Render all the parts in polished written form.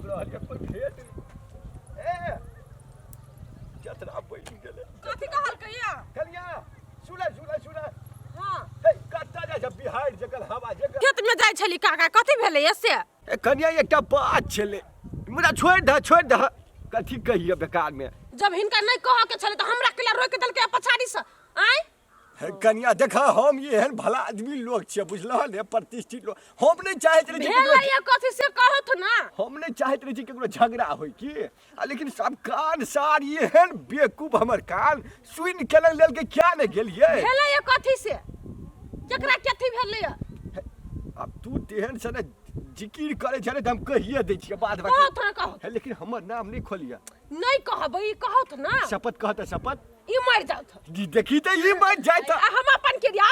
हम रहलिए कोई भेट ए जतरा बैठ गेले कथी कहल कहिया कलिया सुना हां हे कत्ता जा जब बिहार जकर हवा जकर खेत में जाय छली काका कथी भेलै ऐसे ए कनिया एकटा बात छले मुरा छोड़ द कथी कहिए बेकार में जब हिनका नहीं कह के छले त हमरा केला रोक देलकै पछाड़ी से आय हे कनिया देखा हम ये एहन भला आदमी लोग छे बुझलह ने प्रतिष्ठित लोग हम नहीं चाहत रही भेलै कथी से कहत ना हम नहीं चाहत रही केकरो झगड़ा होई की लेकिन सब कान सार ये एहन बेवकूफ हमर कान सुन के लेल के क्या ने गेलिए भेलै कथी से केकरा कथी भेलै अब तू तेहन से ने जिकिर करे छले त हम कहिए दै छियै बाद कहो लेकिन हमर नाम नहीं खोलिया नहीं कहबै कहत ना शपथ कहत शपथ ई मर जात देखी त ई मर जात हम अपन क्रिया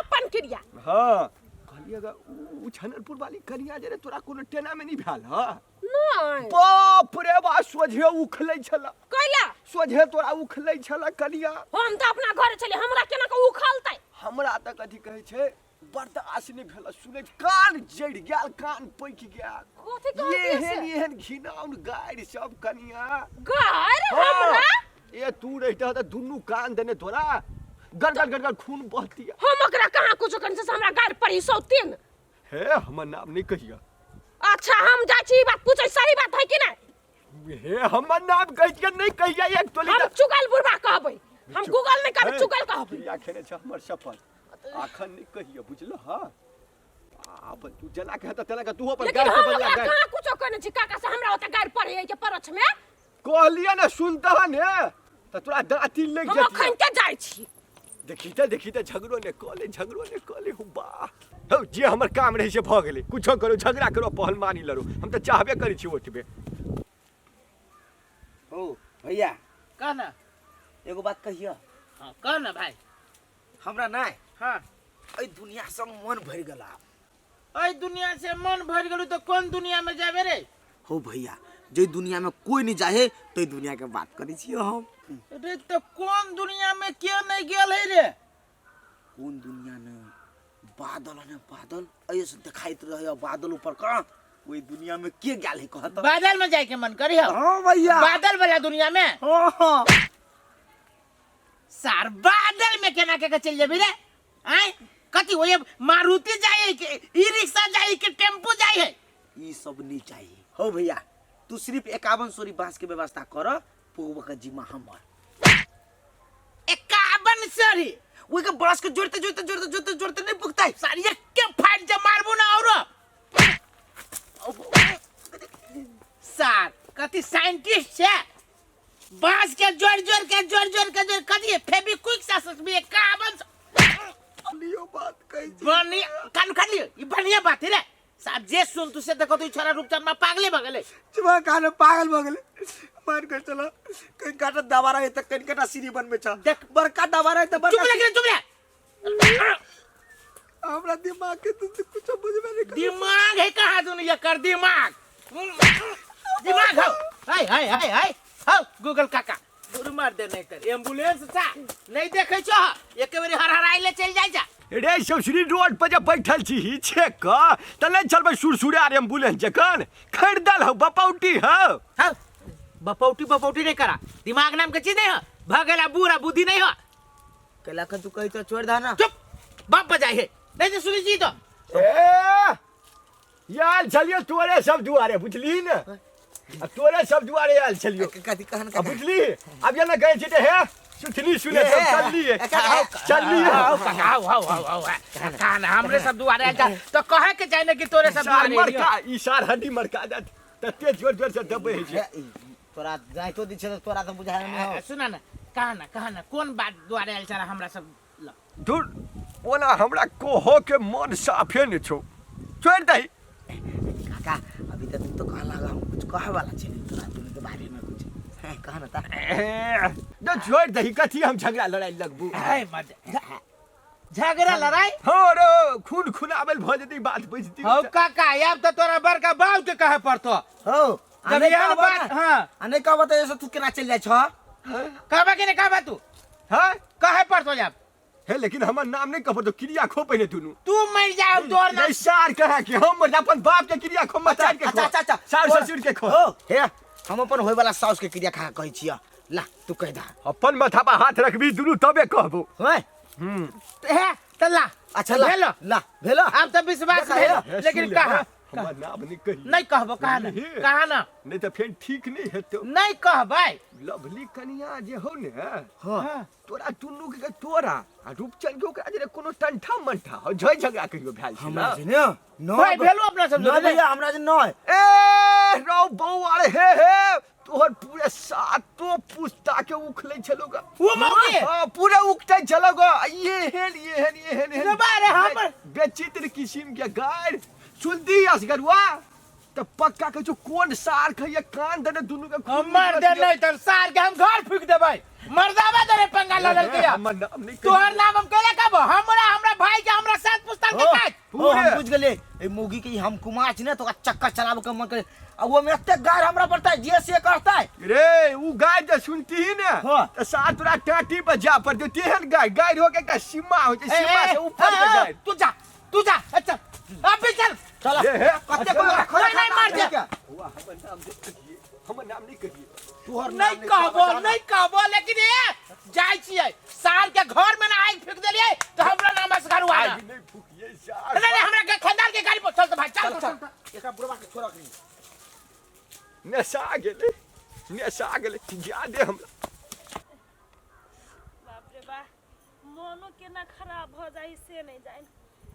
हां कहलिएगा उ छनरपुर वाली कनिया जे तोरा कोनो टेना में नहीं भेल ह नहीं बाप रे बा सोझे उखलै छला कैला सोझे तोरा उखलै छला कनिया हम त अपना घर छले हमरा केना के उखलतै हमरा त कथी कहै छै बर्दाश्त नहीं भेल सुनै कान जड़ गेल कान पैक गेल कथी कहै एहन घिनाउन गाड़ सब कनिया गाड़ हमरा ए तू रहता त दुनु कान देने तोरा गड़गड़ खून बहती हम ओकरा कहां कुछ करन से हमरा गाड़ पड़ी सौतीन हे हमर नाम नहीं कहिया अच्छा हम जा छी बात पूछै सही बात है कि नहीं हे हमर नाम कह के नहीं कहिया एक टोली हम चुगल बुढ़वा कहबै हम गूगल नहीं करब चुगल कहबै या खेने छ हमर शपथ आखन नहीं कहिया बुझलो हां अब तू जना कहता तना का तू अपन गाड़ से बदला गाड़ कहां कुछ करने छी काका से हमरा ओता गाड़ पड़े है के परछ में कहलिया ना सुनता ने त तोरा दाती लग हम जती अखन के जाय छी देखी त झगड़ो ने कले हो बा हो जे हमर काम रहे से भ गेले कुछो करो झगड़ा करो पहल मानी लरो हम त चाहबे करी छी ओतबे ओ भैया कह ना एगो बात कहियो हाँ कह ना भाई हमरा नहीं हाँ ए दुनिया संग मन भर गेला अई दुनिया से मन भर गेलू तो कौन दुनिया में जाबे रे हो भैया जे दुनिया में कोई नहीं जाए तो दुनिया के बात करी छियो हम रे तो कौन दुनिया में क्यों नहीं गेल है रे कौन दुनिया ने बादल ऐसे दिखाइत रहे बादल ऊपर का कोई दुनिया में के गेल है कहत बादल में जाए के मन करी हो हां भैया बादल वाला दुनिया में हां सार बादल में केना के चल जेबी रे आय कथी होय मारुति जाए के ई रिक्शा जाए के टेम्पो जाए है ई सब नहीं चाहिए हो भैया तू सिर्फ 51 सोरी बांस के व्यवस्था कर पोगवा का जिम्मा हमर 51 सोरी वो के बांस के जोड़ते नहीं पुगता है सारी एक के फाट जा मारबो ना और सार कथी साइंटिस्ट है बांस के जोड़ के कथी फेविक्विक सा भी 51 लियो बात कहि बनी कान खाली ई बढ़िया बात है रे साहब जे सुन तू से देखो तू छोरा रूपचंद में पागले भगले चुमा कान पागल भगले मान कर चला कहीं काटा दबा रहा है त कहीं काटा सीरी बन में छ देख बरका दबा रहा है त चुप ले हमरा दिमाग के तू कुछ बुझ में नहीं दिमाग है कहां दुनिया कर दिमाग हो हाय हां गूगल काका दूर मार दे नहीं कर एम्बुलेंस सा नहीं देखे छ एक बेरी हरहराई ले चल जाय जा रे ससुरी रोड पर जब बैठल छी छे का त ले चलबे सुरसुरार एम्बुलेंस जकन खरीदल हो बपौटी हो हां बपौटी नहीं करा दिमाग नाम के चीज नहीं हो भगेला बुरा बुद्धि नहीं हो केला का तू कहि तो छोड़ दा ना चुप बाप बजाई है नहीं तो सुनी जी तो ए यार चलियो तोरे सब दुआरे बुझली न तोरे सब दुआरे आल चलियो कथी कहन अब बुझली अब ये ना गए छी हे सुथनी सुने सब चलिए आओ कान हमरे सब दुआरे आल तो कहे के जाने कि तोरे सब दुआरे मरका ई सार हड्डी मरका जात तते जोर से दबे है तोरा जाय तो दिछे तोरा तो बुझाय नहीं हो सुना ना कहना कौन बात दुआरे आल चला हमरा सब दूर ओना हमरा कोहो के मन साफे न छौ छोड़ दई काका अभी तक तो कह लगा हम कुछ कहे वाला छे तोरा दुनु के बारे में कुछ है कहना ता न छोड़ दई कथी हम झगड़ा लड़ाई लगबू है मत झगड़ा लड़ाई हो रो खून आबल भ जदी बात बजती हो काका अब तो तोरा बड़का बाप के कहे पड़तो हो जब यार बात हां अने का बता ऐसे तू केना चल जाय छ कहबा के ने कहबा तू हां कहे पड़तो अब है लेकिन हमर नाम नहीं कहबो तो क्रिया खो पहले दुनू तू मर जा तोर ना नहीं सार कहा कि हम अपन बाप के क्रिया खो मतार के खो अच्छा सास ससुर के खो ओ हे हम अपन होय वाला साउस के क्रिया खा कहै छियै ला तू कह दा अपन माथा पर हाथ रखबी दुनू तबे कहबो होय है त ला अच्छा ला भेलो भेलो अब तो विश्वास भेलो लेकिन कहा हमर नाम नहीं कही नहीं कहबो कहा ना नहीं तो फिर ठीक नहीं हेतो नहीं कहबै लवली कनिया जे हो ने हां तोरा दुनू के तोरा आ रूपचंद के ओकरा जे कोनो टंठा मंठा हो झय झगड़ा कहियो भेल छै हमरा जे ने भाई भेलो अपना सब न भैया हमरा जे नय ए रौ बौ अरे हे तोहर पूरे सातों पुस्ता के उखले छलोगा वो मौके हां पूरे उखते छलोगा ये हेन बारे हमर बेचित्र किस्म के गाय सुनती असगरुआ तो पक्का के जो कौन सार खइया कान दने दुनू के हमर दे नहीं त सार के हम घर फूक देबै मर्दावा दरे पंगा लड़ल के हमर नाम नहीं तोहर नाम हम केले कहबो हमरा भाई के हमरा साथ पुस्तक के काट ओ हम बुझ गेले ए मुगी के हम कुमाच ने तो चक्कर चलाबे के मन करे आ वो में एते गार हमरा पड़ता है जे से करता है रे ऊ गाय जे सुनती ही ने तो साथ तोरा टाटी पर जा पर तेहन गाय होके का सीमा हो छै सीमा से ऊपर के गाय तू जा अच्छा अभी चल चल कते को नहीं मार दे हमर नाम नहीं कहिए तोहर नहीं कहबो लेकिन ए जाय छियै सार के घर में ना आग फेंक देलिए तो हमरा नाम से घर हुआ नहीं फुकिए सार नहीं हमरा के खानदान के गाड़ी पर चल तो भाई चल एकरा बुढ़वा के छोरा के नशा गेले जा दे हमरा बाप रे बा मोनो केना खराब हो जाई से नहीं जाए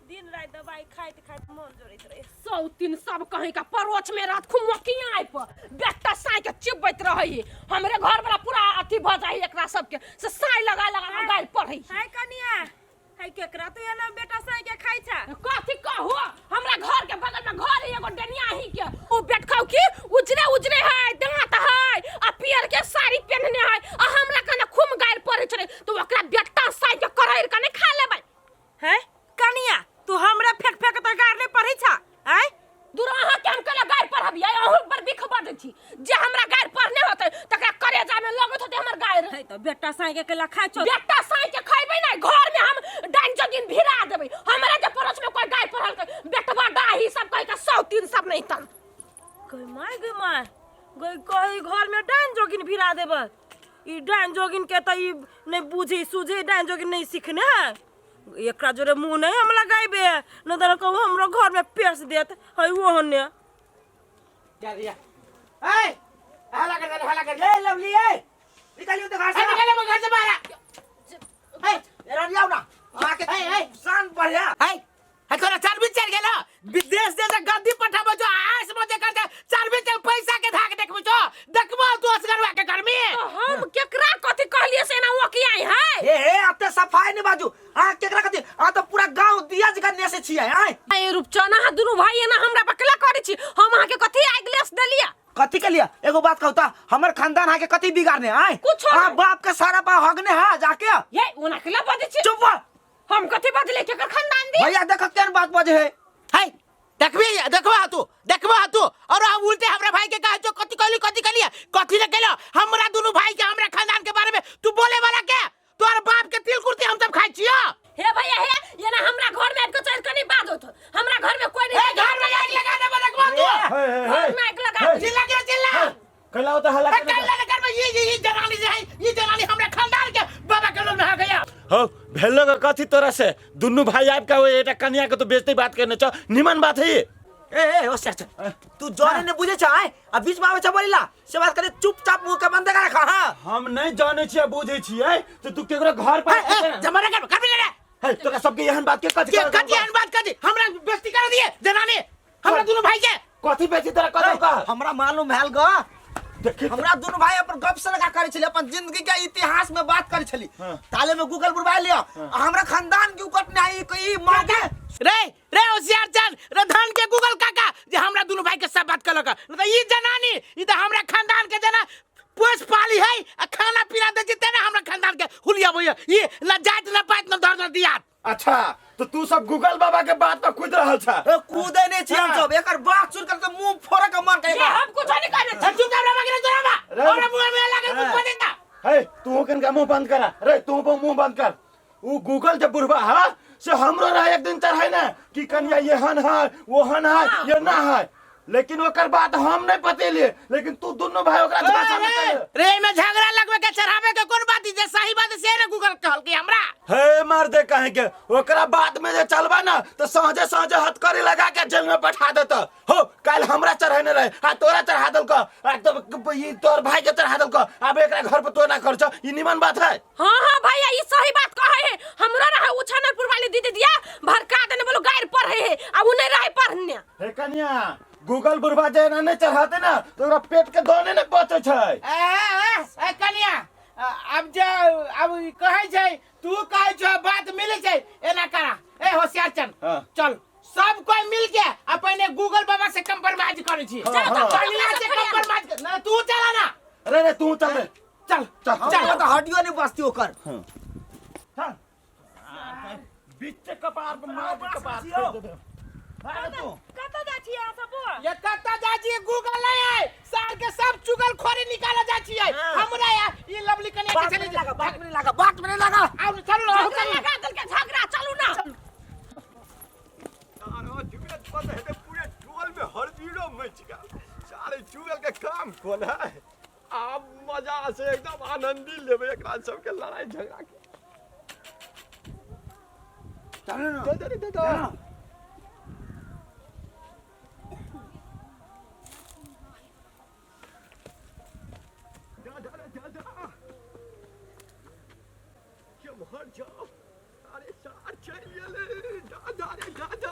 दिन रात दवाई खाइत मन जोड़ित रहे सौतीन सब कहीं का परोच में रात खूब मकिया आई पर बेटा साई के चिपबैत रही हमरे घर वाला पूरा अथी भ जाई एकरा सब के से साई लगा गाल पढ़ई हाय कनिया हाय केकरा तो एना बेटा साई के खाई छा कथि कहू हमरा घर के बगल में घर एगो डनिया ही के ओ बेट खाऊ की उजरे है दांत है आ पियर के साड़ी पहनने है आ हमरा कने खूब गाल पढ़ै छे तो ओकरा बेटा साई के करैर कने खा लेबै है कनिया तू हमरा फेक तो गार नहीं पढ़ी छा आय दुराहा के हम कला गार पढ़बिया अहू पर बिख बादै छी जे हमरा गार पढ़ने होतै तकरा करेजा में लगत होतै हमर गार है तो बेटा साई के कला खाइ छौ बेटा साई के खइबै नै घर में हम डाइन जगिन भिरा देबै हमरा जे परोच में कोई गाय पढ़ल के बेटवा डाही सब कहि के 100-3 सब नहीं तन कोई माय कोई घर में डाइन जगिन भिरा देबै ई डाइन जगिन के त ई नहीं बुझी सुझी डाइन जगिन नहीं सीखने है एकरा जोरे मुंह नहीं हम लगाइबे न त कहू हमरो घर में पेश देत है वो हने जा ए हला कर ए लवली ए निकालियो तो घर से निकले घर से बाहर ए एरा लियाओ ना आके शान बढ़िया है कोना चार गेलो विदेश से गद्दी पठाबो जो आस मजे करते चार बीच पैसा के धाक देखबो जो देखबो तू असगरवा के घर में हम केकरा कथि कहलिए से ना वो की आई है ए अते सफाई ने बाजू हां केकरा कथि आ तो पूरा गांव दिया जगह ने से छियै ए रूपचना हा दुनु भाई ना हमरा बकला करै छी हम अहाँ के कथि आइग्लेस देलिया कथि के लिए एगो बात कहू त हमर खानदान हा के कथि बिगाड़ने हां बाप के सारा पा हगने हा जाके ये ओना केला बजै छी चुप हम कथि बदले केकर खानदान दी भैया देख केन बात बजे है देखबा तू और हम उल्टे हमरा भाई के कह जो कथि कहलिए कथि ने केलो हमरा दोनों भाई के हमरा खानदान के बारे में तू बोले वाला के तोर बाप के तिल कुर्ती हम सब खाइ छियो हे भैया हे ये ना हमरा घर में आके चल कनी बात होत हमरा घर में कोई नहीं घर में आग लगा दे देखबा तू घर में आग लगा चिल्ला कहलाओ तो हल्ला कर में ये जनानी जे है ये जनानी हमरा खानदान के बाबा के लोग में आ गया हो भेलो का कथी तोरा से दुन्नु भाई आप का एटा कन्या के तो बेइज्जती बात करने छ निमन बात है ये ए ओ सच तू जाने ने बुझे छ आ बीच में आवे छ बोलिला से बात करे चुपचाप मुंह के बंद कर रखा हां हम नहीं जाने छियै बुझे छियै तो तू केकरो घर पर जमाना कर भी ले है तोरा सबके एहन बात के कथी एहन बात कथी हमरा बेइज्जती कर दिए जनानी हमरा दोनों भाई के कथी बेइज्जती तोरा कथी का हमरा मालूम हैल ग हमरा दोनों भाई अपन गप से लगा करे छली अपन जिंदगी के इतिहास में बात करे छली ताले में गूगल बुलवा लिया हमरा खानदान के ऊपर नहीं कोई मां के रे होशियार चल रे धन के गूगल काका जे हमरा दोनों भाई के सब बात करलक न त ई जनानी ई त हमरा खानदान के जना पोस पाली है आ खाना पीना दे जेते ना हमरा खानदान के हुलिया बोया ई लजात न पात न धर दिया अच्छा तो तू सब गूगल बाबा के बात पर कूद रहल छ कूदे नहीं छी हम सब एकर बात सुन कर तो मुंह फोड़ के मन कहेगा हम कुछ नहीं कहने चुप कर रहा के तोरा हमरा मुंह में लगा कुछ बोलेगा है तू कन का मुंह बंद करा रे तू मुंह बंद कर उ गूगल जब बुढ़वा है से हमरो रहा एक दिन चढ़ाई ना कि कन्या ये हन है वो हन है ये ना है, लेकिन ओकर बात हम नहीं बतेलिए, लेकिन तू दोनों भाई ओकरा भाषा में कह रे में झगड़ा लगवे के चढ़ावे के कोन बात जे सही बात से ना गूगल कहल कि हमरा हे मार दे कहे के ओकरा बात में जे चलबा ना तो साँझे साँझे हथकड़ी लगा के जेल में बैठा देता हो। कल हमरा चढ़ाने रहे आ तोरा चढ़ा दल का तो ये तोर भाई के चढ़ा दल का, अब एकरा घर पे तो ना खर्च, ये निमन बात है। हां हां भैया ये सही बात कहे है। हमरा रहा उछानपुर वाली दीदी दिया भड़का देने बोलो गायर पर है अब नहीं रहे पढ़ने। हे कन्या गूगल बुढ़वा जे ना नहीं चढ़ाते ना तो ओकरा पेट के दाने नहीं बचे छै। ए कन्या अब जे अब कहे छै तू कहे छ बात मिले छै एना करा ए होशियार चल सब कोई मिल के अपने गूगल बाबा से कंप्रोमाइज करे छी। चल कन्या से कंप्रोमाइज ना तू चला ना अरे तू चल रे चल चल तो हड्डियों नहीं बसती ओकर। चल बीच कपार पे मार के कपार फेर दे। कत जा छी आ सब ये कत्ता जाची गूगल नहीं है सार के सब चुगल खोरी निकाला जाची है हमरा ये लवली कन्या के चले लगा बात में नहीं लगा आओ चलो लगा दल के झगड़ा चलू ना। सारा जुगल पता है पूरे टोल में हर जीरो मच गया, सारे जुगल के काम कौन है। आप मजा से एकदम आनंदी लेबे एकरा सब के लड़ाई झगड़ा के। चल ना दे मर जाओ। अरे सार चलिए ले दादा रे दादा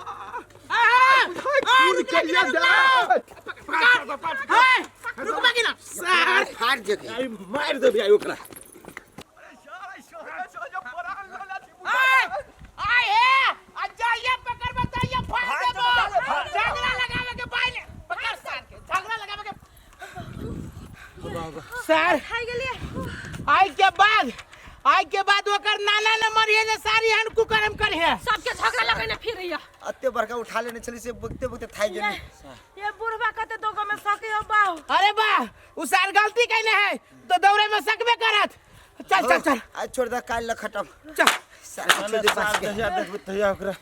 रुक बाकी ना सार फाड़ जगे आई मार दे भाई ओकरा। अरे सारा सोहे परान लला आए हे अच्छा ये पकड़ बताइए फाड़ देबो झगड़ा लगावे के पाइले पकड़ सार के झगड़ा लगावे के सर खाई गेलिए आई के बाद ओकर नाना ने मरिए जे सारी हन कुकरम करे है सबके झगड़ा लगने फिर रहिया। अत्ते बड़का उठा लेने चली से बकते बकते थाई गेली। ये बुढ़वा कते दोगो में सके हो बाऊ। अरे वाह उ सार गलती कइले है तो दौड़े में सकबे करत। चल आज छोड़ दे काल ल खत्म चल सारा छोड़ दे बस के। देखबे तहिया ओकरा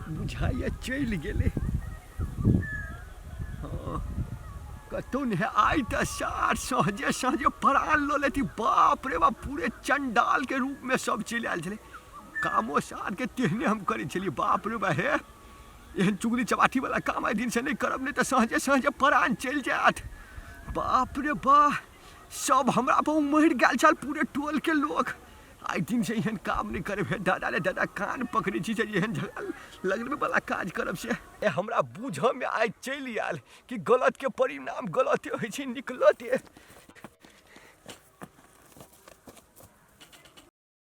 बुझाइए चल गेले। कतौ ने आई त सार सहजे सहजे परान लो लेती। बाप रे बाप पूरे चंडाल के रूप में सब चल आयल छले। कामो सार के तेहने हम करे छलिए। बाप रे बा हे एहन चुगली चपाटी वाला काम आई दिन से नहीं करब नहीं तो सहजे सहजे परान चल जात। बाप रे बा सब हमरा पर उमड़ गेल छल पूरे टोल के लोग। आई दिन से एहन काम नहीं करे दादा रे दादा कान पकड़ी छी एहन झगड़ा लगने वाला काज करब से हमरा बूझ में आई चल आयल कि गलत के परिणाम गलते होइ छै निकलते।